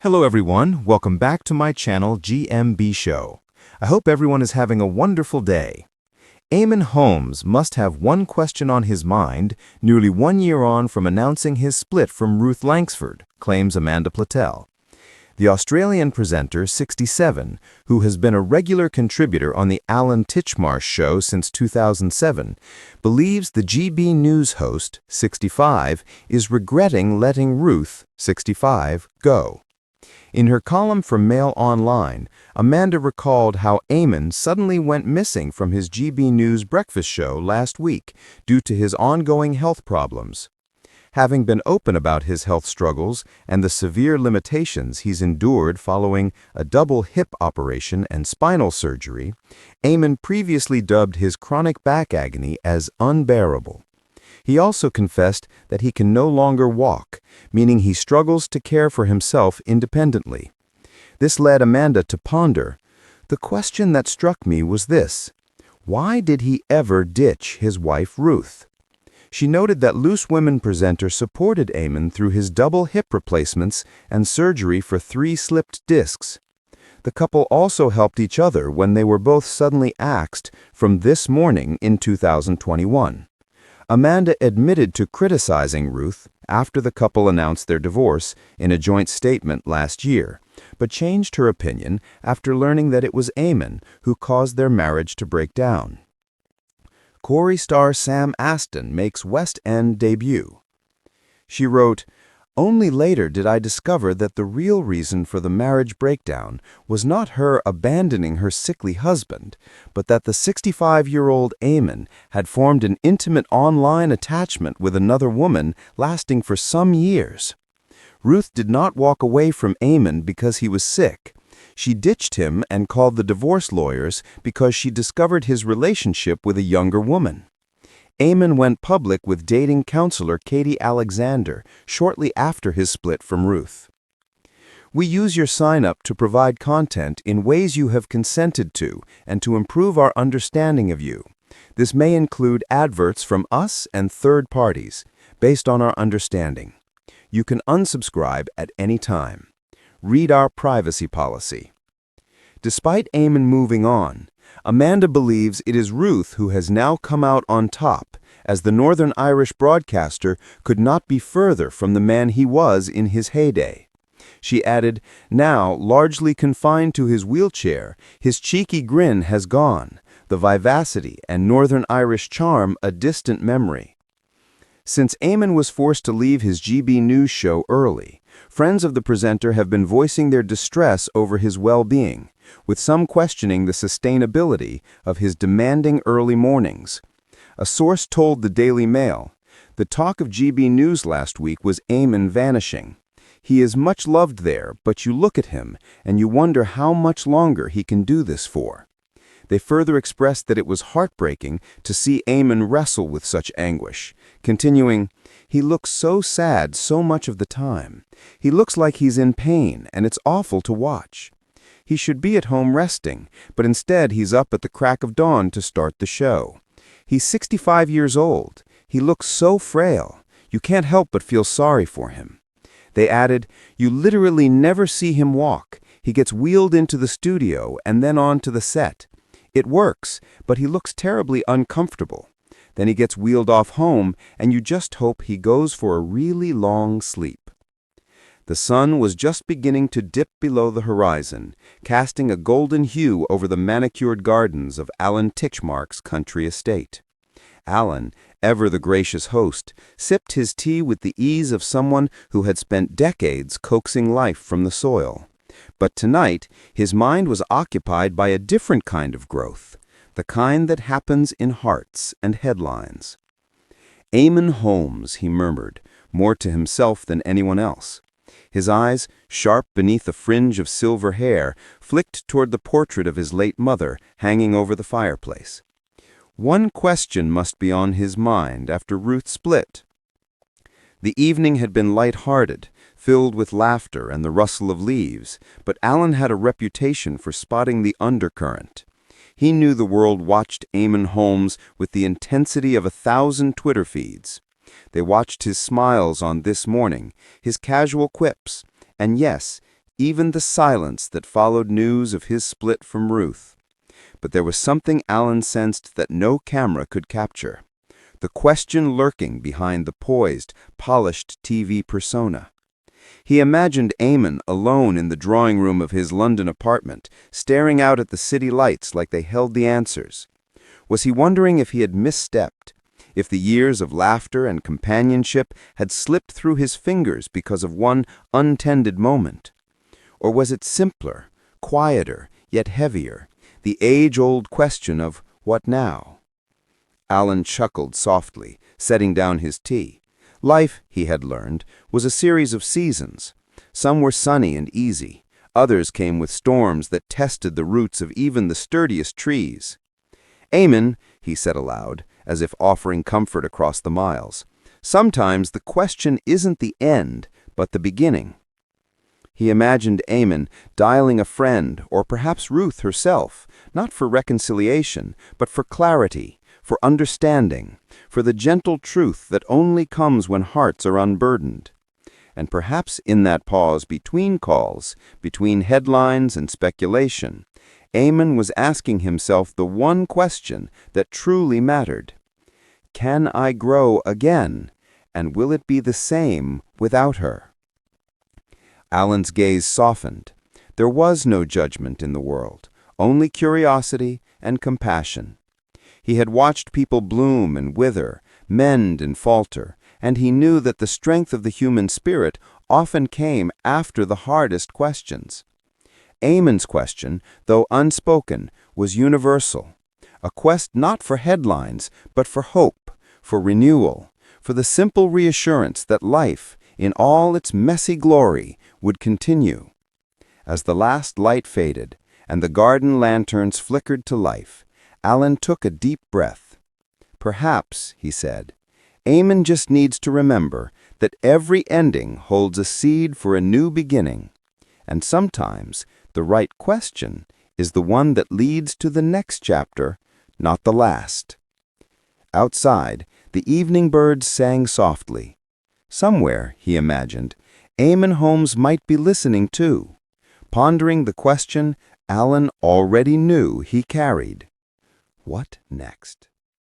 Hello everyone, welcome back to my channel GMB SHOW. I hope everyone is having a wonderful day. Eamonn Holmes must have one question on his mind, nearly 1 year on from announcing his split from Ruth Langsford, claims Amanda Platell. The Australian presenter, 67, who has been a regular contributor on the Alan Titchmarsh show since 2007, believes the GB News host, 65, is regretting letting Ruth, 65, go. In her column for Mail Online, Amanda recalled how Eamonn suddenly went missing from his GB News breakfast show last week due to his ongoing health problems. Having been open about his health struggles and the severe limitations he's endured following a double hip operation and spinal surgery, Eamonn previously dubbed his chronic back agony as unbearable. He also confessed that he can no longer walk, meaning he struggles to care for himself independently. This led Amanda to ponder. The question that struck me was this: why did he ever ditch his wife Ruth? She noted that Loose Women presenter supported Eamonn through his double hip replacements and surgery for 3 slipped discs. The couple also helped each other when they were both suddenly axed from This Morning in 2021. Amanda admitted to criticizing Ruth after the couple announced their divorce in a joint statement last year, but changed her opinion after learning that it was Eamonn who caused their marriage to break down. Corey star Sam Aston makes West End debut. She wrote, "Only later did I discover that the real reason for the marriage breakdown was not her abandoning her sickly husband, but that the 65-year-old Eamonn had formed an intimate online attachment with another woman lasting for some years. Ruth did not walk away from Eamonn because he was sick. She ditched him and called the divorce lawyers because she discovered his relationship with a younger woman. Eamonn went public with dating counselor Katie Alexander shortly after his split from Ruth. We use your sign-up to provide content in ways you have consented to and to improve our understanding of you. This may include adverts from us and third parties, based on our understanding. You can unsubscribe at any time. Read our privacy policy." Despite Eamonn moving on, Amanda believes it is Ruth who has now come out on top, as the Northern Irish broadcaster could not be further from the man he was in his heyday. She added, now largely confined to his wheelchair, his cheeky grin has gone, the vivacity and Northern Irish charm a distant memory. Since Eamonn was forced to leave his GB News show early, friends of the presenter have been voicing their distress over his well-being, with some questioning the sustainability of his demanding early mornings. A source told the Daily Mail, "The talk of GB News last week was Eamonn vanishing. He is much loved there, but you look at him and you wonder how much longer he can do this for." They further expressed that it was heartbreaking to see Eamonn wrestle with such anguish, continuing, "He looks so sad so much of the time. He looks like he's in pain, and it's awful to watch. He should be at home resting, but instead he's up at the crack of dawn to start the show. He's 65 years old. He looks so frail. You can't help but feel sorry for him." They added, "You literally never see him walk. He gets wheeled into the studio and then on to the set. It works, but he looks terribly uncomfortable. Then he gets wheeled off home, and you just hope he goes for a really long sleep." The sun was just beginning to dip below the horizon, casting a golden hue over the manicured gardens of Alan Titchmarsh's country estate. Alan, ever the gracious host, sipped his tea with the ease of someone who had spent decades coaxing life from the soil. But tonight, his mind was occupied by a different kind of growth, the kind that happens in hearts and headlines. "Eamonn Holmes," he murmured, more to himself than anyone else. His eyes, sharp beneath a fringe of silver hair, flicked toward the portrait of his late mother hanging over the fireplace. One question must be on his mind after Ruth split. The evening had been light-hearted, filled with laughter and the rustle of leaves, but Alan had a reputation for spotting the undercurrent. He knew the world watched Eamonn Holmes with the intensity of 1,000 Twitter feeds. They watched his smiles on This Morning, his casual quips, and yes, even the silence that followed news of his split from Ruth. But there was something Alan sensed that no camera could capture. The question lurking behind the poised, polished TV persona. He imagined Eamonn alone in the drawing room of his London apartment, staring out at the city lights like they held the answers. Was he wondering if he had misstepped, if the years of laughter and companionship had slipped through his fingers because of one untended moment? Or was it simpler, quieter, yet heavier, the age-old question of what now? Alan chuckled softly, setting down his tea. Life, he had learned, was a series of seasons. Some were sunny and easy. Others came with storms that tested the roots of even the sturdiest trees. "Eamonn," he said aloud, as if offering comfort across the miles, "sometimes the question isn't the end, but the beginning." He imagined Eamonn dialing a friend, or perhaps Ruth herself, not for reconciliation, but for clarity, for understanding, for the gentle truth that only comes when hearts are unburdened. And perhaps in that pause between calls, between headlines and speculation, Eamonn was asking himself the one question that truly mattered. Can I grow again, and will it be the same without her? Alan's gaze softened. There was no judgment in the world, only curiosity and compassion. He had watched people bloom and wither, mend and falter, and he knew that the strength of the human spirit often came after the hardest questions. Eamonn's question, though unspoken, was universal, a quest not for headlines, but for hope, for renewal, for the simple reassurance that life, in all its messy glory, would continue. As the last light faded, and the garden lanterns flickered to life, Alan took a deep breath. "Perhaps," he said, "Eamonn just needs to remember that every ending holds a seed for a new beginning, and sometimes the right question is the one that leads to the next chapter, not the last." Outside, the evening birds sang softly. Somewhere, he imagined, Eamonn Holmes might be listening too, pondering the question Alan already knew he carried. What next?